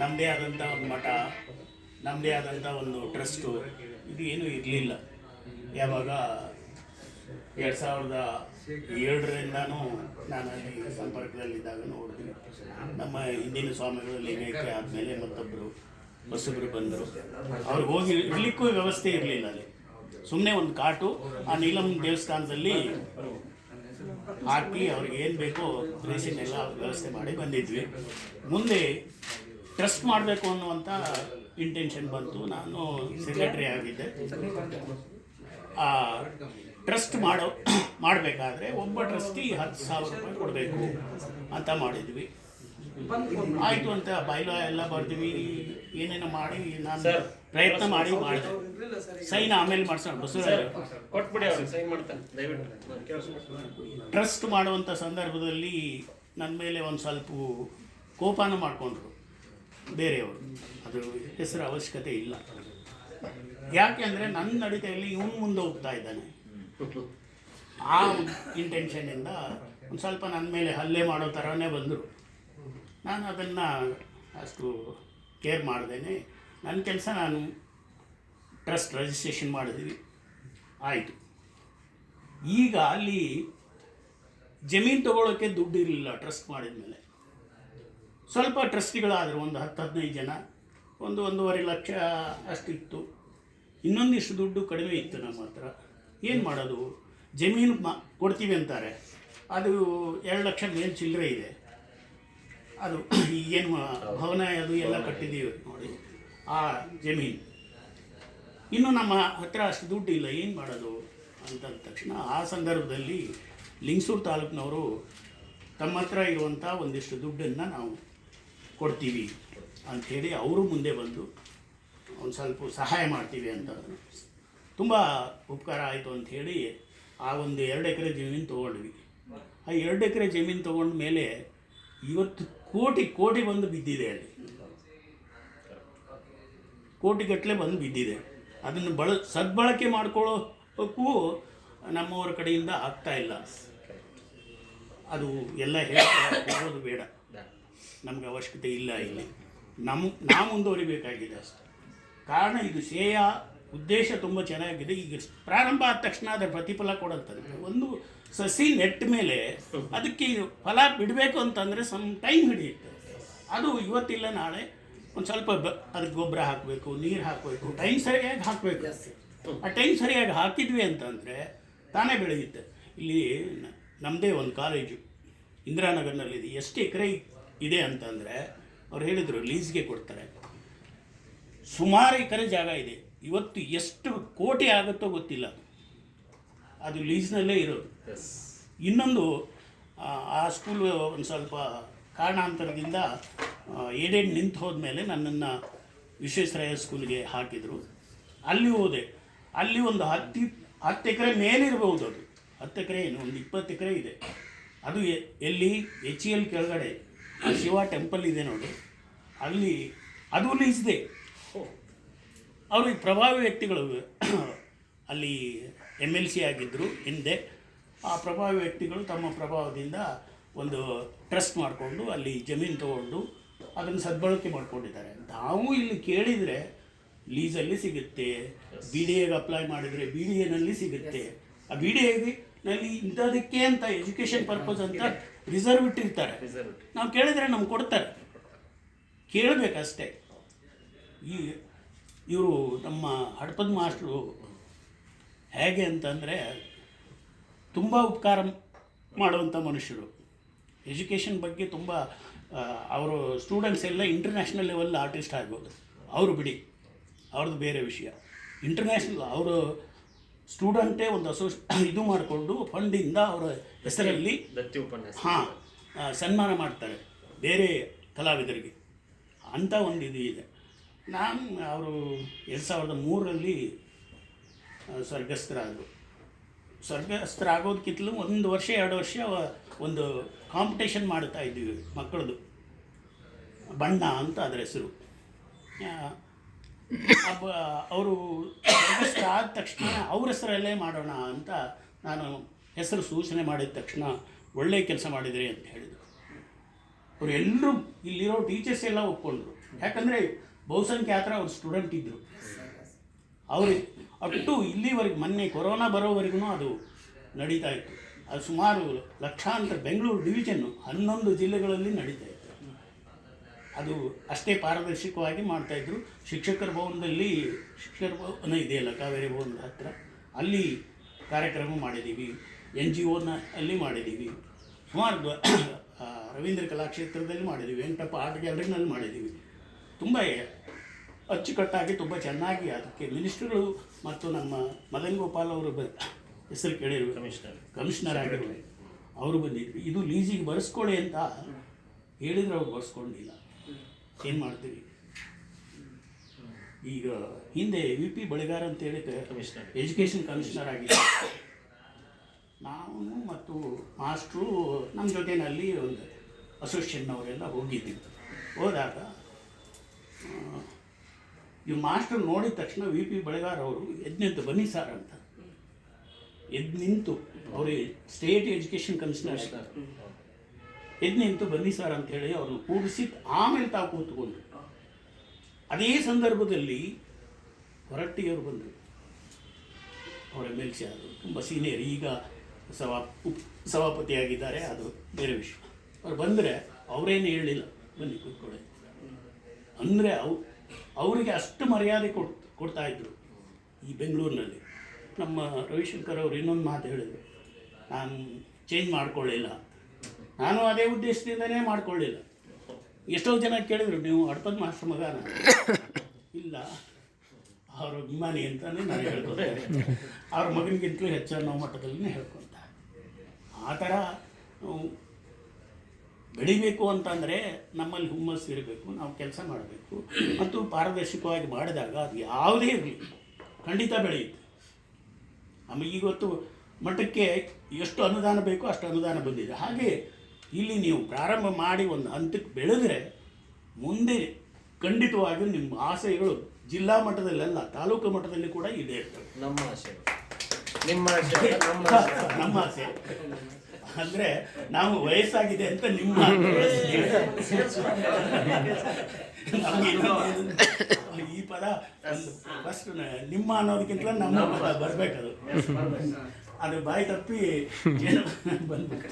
ನಮ್ಮದೇ ಆದಂಥ ಒಂದು ಮಠ, ನಮ್ಮದೇ ಆದಂಥ ಒಂದು ಟ್ರಸ್ಟು, ಇದು ಏನೂ ಇರಲಿಲ್ಲ. ಯಾವಾಗ 2007ರಿಂದನೂ ನಾನು ಅಲ್ಲಿ ಸಂಪರ್ಕದಲ್ಲಿದ್ದಾಗ ನೋಡಿದ್ವಿ. ನಮ್ಮ ಹಿಂದಿನ ಸ್ವಾಮಿಗಳು ಲಿಂಗೈಕ್ಯ ಆದಮೇಲೆ ಮತ್ತೊಬ್ಬರು ಹೊಸಬ್ರು ಬಂದರು. ಅವ್ರಿಗೆ ಹೋಗಿ ಇರಲಿಕ್ಕೂ ವ್ಯವಸ್ಥೆ ಇರಲಿಲ್ಲ. ಅಲ್ಲಿ ಸುಮ್ಮನೆ ಒಂದು ಕಾಟು ಆ ನೀಲಂ ದೇವಸ್ಥಾನದಲ್ಲಿ ಹಾಕಿ ಅವ್ರಿಗೆ ಏನು ಬೇಕೋ ರೇಷನ್ ಎಲ್ಲ ವ್ಯವಸ್ಥೆ ಮಾಡಿ ಬಂದಿದ್ವಿ. ಮುಂದೆ ಟ್ರಸ್ಟ್ ಮಾಡಬೇಕು ಅನ್ನುವಂಥ ಇಂಟೆನ್ಷನ್ ಬಂತು. ನಾನು ಸೆಕ್ರೆಟರಿ ಆಗಿದ್ದೆ. ಆ ಟ್ರಸ್ಟ್ ಮಾಡಬೇಕಾದ್ರೆ ಒಬ್ಬ ಟ್ರಸ್ಟಿ 10,000 ರೂಪಾಯಿ ಕೊಡಬೇಕು ಅಂತ ಮಾಡಿದ್ವಿ. ಆಯಿತು ಅಂತ ಬೈಲಾ ಎಲ್ಲ ಬರ್ತೀವಿ, ಏನೇನೋ ಮಾಡಿ ನಾನು ಪ್ರಯತ್ನ ಮಾಡಿದೆ. ಸೈನ್ ಆಮೇಲೆ ಮಾಡ್ಸೋಣ, ಕೊಟ್ಬಿಡಿ, ಅವ್ರಿಗೆ ಸೈನ್ ಮಾಡ್ತಾನೆ ದಯವಿಟ್ಟು. ಟ್ರಸ್ಟ್ ಮಾಡುವಂಥ ಸಂದರ್ಭದಲ್ಲಿ ನನ್ನ ಮೇಲೆ ಒಂದು ಸ್ವಲ್ಪ ಕೋಪನ ಮಾಡಿಕೊಂಡ್ರು ಬೇರೆಯವರು. ಅದು ಹೆಸರು ಅವಶ್ಯಕತೆ ಇಲ್ಲ. ಯಾಕೆಂದರೆ ನನ್ನ ನಡತೆಯಲ್ಲಿ ಇವನು ಮುಂದೆ ಹೋಗ್ತಾ ಇದ್ದಾನೆ. ಆ ಇಂಟೆನ್ಷನಿಂದ ಒಂದು ಸ್ವಲ್ಪ ನನ್ನ ಮೇಲೆ ಹಲ್ಲೆ ಮಾಡೋ ಥರನೇ ಬಂದರು. ನಾನು ಅದನ್ನು ಅಷ್ಟು ಕೇರ್ ಮಾಡ್ದೇನೆ ನನ್ನ ಕೆಲಸ ನಾನು ಟ್ರಸ್ಟ್ ರಿಜಿಸ್ಟ್ರೇಷನ್ ಮಾಡಿದ್ವಿ, ಆಯಿತು. ಈಗ ಅಲ್ಲಿ ಜಮೀನು ತೊಗೊಳ್ಳೋಕ್ಕೆ ದುಡ್ಡು ಇರಲಿಲ್ಲ. ಟ್ರಸ್ಟ್ ಮಾಡಿದ ಮೇಲೆ ಸ್ವಲ್ಪ ಟ್ರಸ್ಟಿಗಳಾದರು, ಒಂದು 10-15 ಜನ, 1-1.5 ಲಕ್ಷ ಅಷ್ಟಿತ್ತು. ಇನ್ನೊಂದಿಷ್ಟು ದುಡ್ಡು ಕಡಿಮೆ ಇತ್ತು ನಮ್ಮ ಹತ್ರ. ಏನು ಮಾಡೋದು? ಜಮೀನು ಕೊಡ್ತೀವಿ ಅಂತಾರೆ, ಅದು 2 ಲಕ್ಷ ಮೇಲೆ ಚಿಲ್ಲರೆ ಇದೆ. ಅದು ಏನು ಭವನ ಅದು ಎಲ್ಲ ಕಟ್ಟಿದ್ದೀವಿ ನೋಡಿ, ಆ ಜಮೀನು. ಇನ್ನು ನಮ್ಮ ಹತ್ರ ಅಷ್ಟು ದುಡ್ಡು ಇಲ್ಲ, ಏನು ಮಾಡೋದು ಅಂತಂದ ತಕ್ಷಣ ಆ ಸಂದರ್ಭದಲ್ಲಿ ಲಿಂಗಸೂರು ತಾಲೂಕಿನವರು ತಮ್ಮ ಹತ್ರ ಇರುವಂಥ ಒಂದಿಷ್ಟು ದುಡ್ಡನ್ನು ನಾವು ಕೊಡ್ತೀವಿ ಅಂಥೇಳಿ ಅವರು ಮುಂದೆ ಬಂದು ಒಂದು ಸ್ವಲ್ಪ ಸಹಾಯ ಮಾಡ್ತೀವಿ ಅಂತ. ತುಂಬ ಉಪಕಾರ ಆಯಿತು ಅಂಥೇಳಿ ಆ ಒಂದು 2 ಎಕರೆ ಜಮೀನು ತೊಗೊಂಡ್ವಿ. ಆ 2 ಎಕರೆ ಜಮೀನು ತೊಗೊಂಡ ಮೇಲೆ ಇವತ್ತು ಕೋಟಿ ಬಂದು ಬಿದ್ದಿದೆ. ಅಲ್ಲಿ ಕೋಟಿಗಟ್ಟಲೆ ಬಂದು ಬಿದ್ದಿದೆ. ಅದನ್ನು ಸದ್ಬಳಕೆ ಮಾಡ್ಕೊಳ್ಳೋಕ್ಕೂ ನಮ್ಮವರ ಕಡೆಯಿಂದ ಆಗ್ತಾಯಿಲ್ಲ. ಅದು ಎಲ್ಲ ಹೋಗೋದು ಬೇಡ, ನಮಗೆ ಅವಶ್ಯಕತೆ ಇಲ್ಲ. ಇಲ್ಲಿ ನಾವು ಮುಂದುವರಿಬೇಕಾಗಿದೆ ಅಷ್ಟೆ. ಕಾರಣ ಇದು ಶ್ರೇಯ ಉದ್ದೇಶ ತುಂಬ ಚೆನ್ನಾಗಿದೆ. ಈಗ ಪ್ರಾರಂಭ ಆದ ತಕ್ಷಣ ಅದರ ಪ್ರತಿಫಲ ಕೊಡುತ್ತದೆ. ಒಂದು ಸಸಿ ನೆಟ್ಟ ಮೇಲೆ ಅದಕ್ಕೆ ಫಲ ಬಿಡಬೇಕು ಅಂತಂದರೆ ಸಮ್ ಟೈಮ್ ಹಿಡಿಯುತ್ತೆ. ಅದು ಇವತ್ತಿಲ್ಲ ನಾಳೆ ಒಂದು ಸ್ವಲ್ಪ ಅದಕ್ಕೆ ಗೊಬ್ಬರ ಹಾಕಬೇಕು, ನೀರು ಹಾಕಬೇಕು, ಟೈಮ್ ಸರಿಯಾಗಿ ಹಾಕಬೇಕು. ಆ ಟೈಮ್ ಸರಿಯಾಗಿ ಹಾಕಿದ್ವಿ ಅಂತಂದರೆ ತಾನೇ ಬೆಳೆಯುತ್ತೆ. ಇಲ್ಲಿ ನಮ್ಮದೇ ಒಂದು ಕಾಲೇಜು ಇಂದಿರಾನಗರ್ನಲ್ಲಿದೆ. ಎಷ್ಟು ಎಕರೆ ಇದೆ ಅಂತಂದರೆ ಅವ್ರು ಹೇಳಿದರು ಲೀಸ್ಗೆ ಕೊಡ್ತಾರೆ. ಸುಮಾರು ಎಕರೆ ಜಾಗ ಇದೆ. ಇವತ್ತು ಎಷ್ಟು ಕೋಟಿ ಆಗುತ್ತೋ ಗೊತ್ತಿಲ್ಲ, ಅದು ಲೀಸ್ನಲ್ಲೇ ಇರೋದು. ಇನ್ನೊಂದು ಆ ಸ್ಕೂಲು ಒಂದು ಸ್ವಲ್ಪ ಕಾರಣಾಂತರದಿಂದ ಏಡೆಡ್ ನಿಂತು ಹೋದ್ಮೇಲೆ ನನ್ನನ್ನು ವಿಶ್ವೇಶ್ವರಯ್ಯ ಸ್ಕೂಲ್ಗೆ ಹಾಕಿದರು. ಅಲ್ಲಿ ಹೋದೆ. ಅಲ್ಲಿ ಒಂದು 10 ಎಕರೆ ಮೇಲಿರ್ಬೋದು. ಅದು 10 ಎಕರೆ ಏನು, ಒಂದು 20 ಎಕರೆ ಇದೆ. ಅದು ಎಲ್ಲಿ HEL ಕೆಳಗಡೆ ಆ ಶಿವ ಟೆಂಪಲ್ ಇದೆ ನೋಡಿ, ಅಲ್ಲಿ ಅದು ಲೀಸ್ದೆ. ಅವ್ರಿಗೆ ಪ್ರಭಾವಿ ವ್ಯಕ್ತಿಗಳು ಅಲ್ಲಿ MLC ಆಗಿದ್ದರು ಹಿಂದೆ. ಆ ಪ್ರಭಾವಿ ವ್ಯಕ್ತಿಗಳು ತಮ್ಮ ಪ್ರಭಾವದಿಂದ ಒಂದು ಟ್ರಸ್ಟ್ ಮಾಡಿಕೊಂಡು ಅಲ್ಲಿ ಜಮೀನು ತೊಗೊಂಡು ಅದನ್ನು ಸದ್ಬಳಕೆ ಮಾಡ್ಕೊಂಡಿದ್ದಾರೆ. ನಾವು ಇಲ್ಲಿ ಕೇಳಿದರೆ ಲೀಸಲ್ಲಿ ಸಿಗುತ್ತೆ, BDAಗೆ ಅಪ್ಲೈ ಮಾಡಿದರೆ BDAನಲ್ಲಿ ಸಿಗುತ್ತೆ. ಆ BDAನಲ್ಲಿ ಇಂಥದಕ್ಕೆ ಅಂತ ಎಜುಕೇಷನ್ ಪರ್ಪಸ್ ಅಂತ ರಿಸರ್ವ್ ಇಟ್ಟಿರ್ತಾರೆ. ನಾವು ಕೇಳಿದರೆ ನಮ್ಗೆ ಕೊಡ್ತಾರೆ, ಕೇಳಬೇಕಷ್ಟೇ. ಇವರು ನಮ್ಮ ಹಡಪದ ಮಾಸ್ಟ್ರು ಹೇಗೆ ಅಂತಂದರೆ ತುಂಬ ಉಪಕಾರ ಮಾಡುವಂಥ ಮನುಷ್ಯರು. ಎಜುಕೇಷನ್ ಬಗ್ಗೆ ತುಂಬ ಅವರು ಸ್ಟೂಡೆಂಟ್ಸ್ ಎಲ್ಲ ಇಂಟರ್ನ್ಯಾಷನಲ್ ಲೆವೆಲ್ ಆರ್ಟಿಸ್ಟ್ ಆಗ್ಬೋದು. ಅವರು ಬಿಡಿ, ಅವ್ರದ್ದು ಬೇರೆ ವಿಷಯ. ಇಂಟರ್ನ್ಯಾಷನಲ್ ಅವರು ಸ್ಟೂಡೆಂಟೇ ಒಂದು ಇದು ಮಾಡಿಕೊಂಡು ಫಂಡಿಂದ ಅವರ ಹೆಸರಲ್ಲಿ ಸನ್ಮಾನ ಮಾಡ್ತಾರೆ ಬೇರೆ ಕಲಾವಿದರಿಗೆ. ಅಂಥ ಒಂದು ಇದು ಇದೆ. ನಾನು ಅವರು 2003ರಲ್ಲಿ ಸ್ವರ್ಗಸ್ಥರಾಗೋದಕ್ಕಿಂತಲೂ 1 ವರ್ಷ 2 ವರ್ಷ ಒಂದು ಕಾಂಪಿಟೇಷನ್ ಮಾಡ್ತಾ ಇದ್ದೀವಿ ಮಕ್ಕಳದು. ಬಣ್ಣ ಅಂತ ಅದರ ಹೆಸರು. ಅವರು ಸ್ವರ್ಗಸ್ಥ ಆದ ತಕ್ಷಣ ಅವ್ರ ಹೆಸರಲ್ಲೇ ಮಾಡೋಣ ಅಂತ ನಾನು ಹೆಸರು ಸೂಚನೆ ಮಾಡಿದ ತಕ್ಷಣ ಒಳ್ಳೆಯ ಕೆಲಸ ಮಾಡಿದ್ರಿ ಅಂತ ಹೇಳಿದರು. ಅವ್ರು ಎಲ್ಲರೂ ಇಲ್ಲಿರೋ ಟೀಚರ್ಸ್ ಎಲ್ಲ ಒಪ್ಕೊಂಡ್ರು. ಯಾಕಂದರೆ ಬಹುಸಂಖ್ಯಾತರ ಅವ್ರ ಸ್ಟೂಡೆಂಟ್ ಇದ್ದರು. ಅವ್ರಿಗೆ ಅಟ್ಟು ಇಲ್ಲಿವರೆಗೆ ಮೊನ್ನೆ ಕೊರೋನಾ ಬರೋವರೆಗೂ ಅದು ನಡೀತಾ ಇತ್ತು. ಅದು ಸುಮಾರು ಲಕ್ಷಾಂತರ ಬೆಂಗಳೂರು ಡಿವಿಷನ್ನು 11 ಜಿಲ್ಲೆಗಳಲ್ಲಿ ನಡೀತಾ ಇತ್ತು. ಅದು ಅಷ್ಟೇ ಪಾರದರ್ಶಕವಾಗಿ ಮಾಡ್ತಾಯಿದ್ರು. ಶಿಕ್ಷಕರ ಭವನದಲ್ಲಿ ಶಿಕ್ಷಕರ ಭವನ ಇದೆಯಲ್ಲ ಕಾವೇರಿ ಭವನದ ಹತ್ತಿರ, ಅಲ್ಲಿ ಕಾರ್ಯಕ್ರಮ ಮಾಡಿದ್ದೀವಿ. NGOನ ಅಲ್ಲಿ ಮಾಡಿದ್ದೀವಿ. ಸುಮಾರು ರವೀಂದ್ರ ಕಲಾಕ್ಷೇತ್ರದಲ್ಲಿ ಮಾಡಿದ್ದೀವಿ. ವೆಂಕಟಪ್ಪ ಆರ್ಟ್ ಗ್ಯಾಲರಿನಲ್ಲಿ ಮಾಡಿದ್ದೀವಿ. ತುಂಬ ಅಚ್ಚುಕಟ್ಟಾಗಿ ತುಂಬ ಚೆನ್ನಾಗಿ ಅದಕ್ಕೆ ಮಿನಿಸ್ಟ್ರುಗಳು ಮತ್ತು ನಮ್ಮ ಮದನ್ ಗೋಪಾಲ್ ಅವರು ಹೆಸರು ಕೇಳಿರು, ಕಮಿಷನರ್ ಆಗಿರು, ಅವರು ಬಂದಿದ್ರು. ಇದು ಲೀಸಿಗೆ ಬರೆಸ್ಕೊಳ್ಳಿ ಅಂತ ಹೇಳಿದ್ರೆ ಅವ್ರು ಬರೆಸ್ಕೊಂಡಿಲ್ಲ. ಏನು ಮಾಡ್ತೀವಿ ಈಗ? ಹಿಂದೆ VP ಬಳಿಗಾರ ಅಂತೇಳಿ ಎಜುಕೇಷನ್ ಕಮಿಷನರ್ ಆಗಿದ್ದ ನಾವು ಮತ್ತು ಮಾಸ್ಟ್ರು ನಮ್ಮ ಜೊತೆಯಲ್ಲಿ ಒಂದು ಅಸೋಸಿಯೇಷನ್ನವರೆಲ್ಲ ಹೋಗಿದ್ದೀವಿ. ಹೋದಾಗ ಈ ಮಾಸ್ಟರ್ ನೋಡಿದ ತಕ್ಷಣ VP ಬಳಿಗಾರ ಅವರು ಎದ್ದು ನಿಂತು, ಬನ್ನಿ ಸರ್ ಅಂತ ಎದ್ದು ನಿಂತು, ಅವ್ರಿಗೆ ಸ್ಟೇಟ್ ಎಜುಕೇಷನ್ ಕಮಿಷನರ್ ಎದ್ದು ನಿಂತು ಬನ್ನಿ ಸರ್ ಅಂಥೇಳಿ ಅವ್ರನ್ನ ಕೂಡಿಸಿ ಆಮೇಲೆ ತಾವು ಕೂತ್ಕೊಂಡ್ರು. ಅದೇ ಸಂದರ್ಭದಲ್ಲಿ ಹೊರಟ್ಟಿಯವರು ಬಂದರು. ಅವರ MLC ಆದರು, ತುಂಬ ಸೀನಿಯರ್, ಈಗ ಸಭಾಪತಿಯಾಗಿದ್ದಾರೆ, ಅದು ಬೇರೆ ವಿಷಯ. ಅವ್ರು ಬಂದರೆ ಅವರೇನು ಹೇಳಲಿಲ್ಲ, ಬನ್ನಿ ಕೂತ್ಕೊಳ್ಳಿ ಅಂದರೆ ಅವರಿಗೆ ಅಷ್ಟು ಮರ್ಯಾದೆ ಕೊಡ್ತಾಯಿದ್ರು ಈ ಬೆಂಗಳೂರಿನಲ್ಲಿ. ನಮ್ಮ ರವಿಶಂಕರ್ ಅವರು ಇನ್ನೊಂದು ಮಾತು ಹೇಳಿದರು, ನಾನು ಚೇಂಜ್ ಮಾಡ್ಕೊಳ್ಳಿಲ್ಲ. ನಾನು ಅದೇ ಉದ್ದೇಶದಿಂದನೇ ಮಾಡ್ಕೊಳ್ಳಿಲ್ಲ. ಎಷ್ಟೋ ಜನ ಕೇಳಿದರು, ನೀವು ಹಡಪದ ಮಾಸ್ಟರ್ ಮಗನ? ಇಲ್ಲ, ಅವರು ಅಭಿಮಾನಿ ಅಂತಲೇ ನಾನು ಹೇಳ್ಕೊತಾರೆ. ಅವ್ರ ಮಗನಿಗಿಂತಲೂ ಹೆಚ್ಚನ್ನೋ ಮಟ್ಟದಲ್ಲಿ ಹೇಳ್ಕೊತಾರೆ. ಆ ಥರ ಬೆಳಿಬೇಕು ಅಂತಂದರೆ ನಮ್ಮಲ್ಲಿ ಹುಮ್ಮಸ್ಸು ಇರಬೇಕು, ನಾವು ಕೆಲಸ ಮಾಡಬೇಕು ಮತ್ತು ಪಾರದರ್ಶಕವಾಗಿ ಮಾಡಿದಾಗ ಅದು ಯಾವುದೇ ಇರಲಿ ಖಂಡಿತ ಬೆಳೆಯುತ್ತೆ. ನಮಗೆ ಇವತ್ತು ಮಟ್ಟಕ್ಕೆ ಎಷ್ಟು ಅನುದಾನ ಬೇಕೋ ಅಷ್ಟು ಅನುದಾನ ಬಂದಿದೆ. ಹಾಗೆ ಇಲ್ಲಿ ನೀವು ಪ್ರಾರಂಭ ಮಾಡಿ ಒಂದು ಹಂತಕ್ಕೆ ಬೆಳೆದರೆ ಮುಂದೆ ಖಂಡಿತವಾಗಿಯೂ ನಿಮ್ಮ ಆಸೆಗಳು ಜಿಲ್ಲಾ ಮಟ್ಟದಲ್ಲೆಲ್ಲ ತಾಲೂಕು ಮಟ್ಟದಲ್ಲಿ ಕೂಡ ಇದೆ ಇರ್ತವೆ. ನಮ್ಮ ಆಸೆ, ನಿಮ್ಮ ಆಸೆ, ನಮ್ಮ ಆಸೆ ಅಂದರೆ ನಾವು ವಯಸ್ಸಾಗಿದೆ ಅಂತ ನಿಮ್ಮ ಈ ಪದ ಫಸ್ಟ್ ನಿಮ್ಮ ಅನ್ನೋದಕ್ಕಿಂತ ನಮ್ಮ ಪದ ಬರಬೇಕದು. ಅದು ಬಾಯಿ ತಪ್ಪಿ ಬಂದ್ಬೇಕು.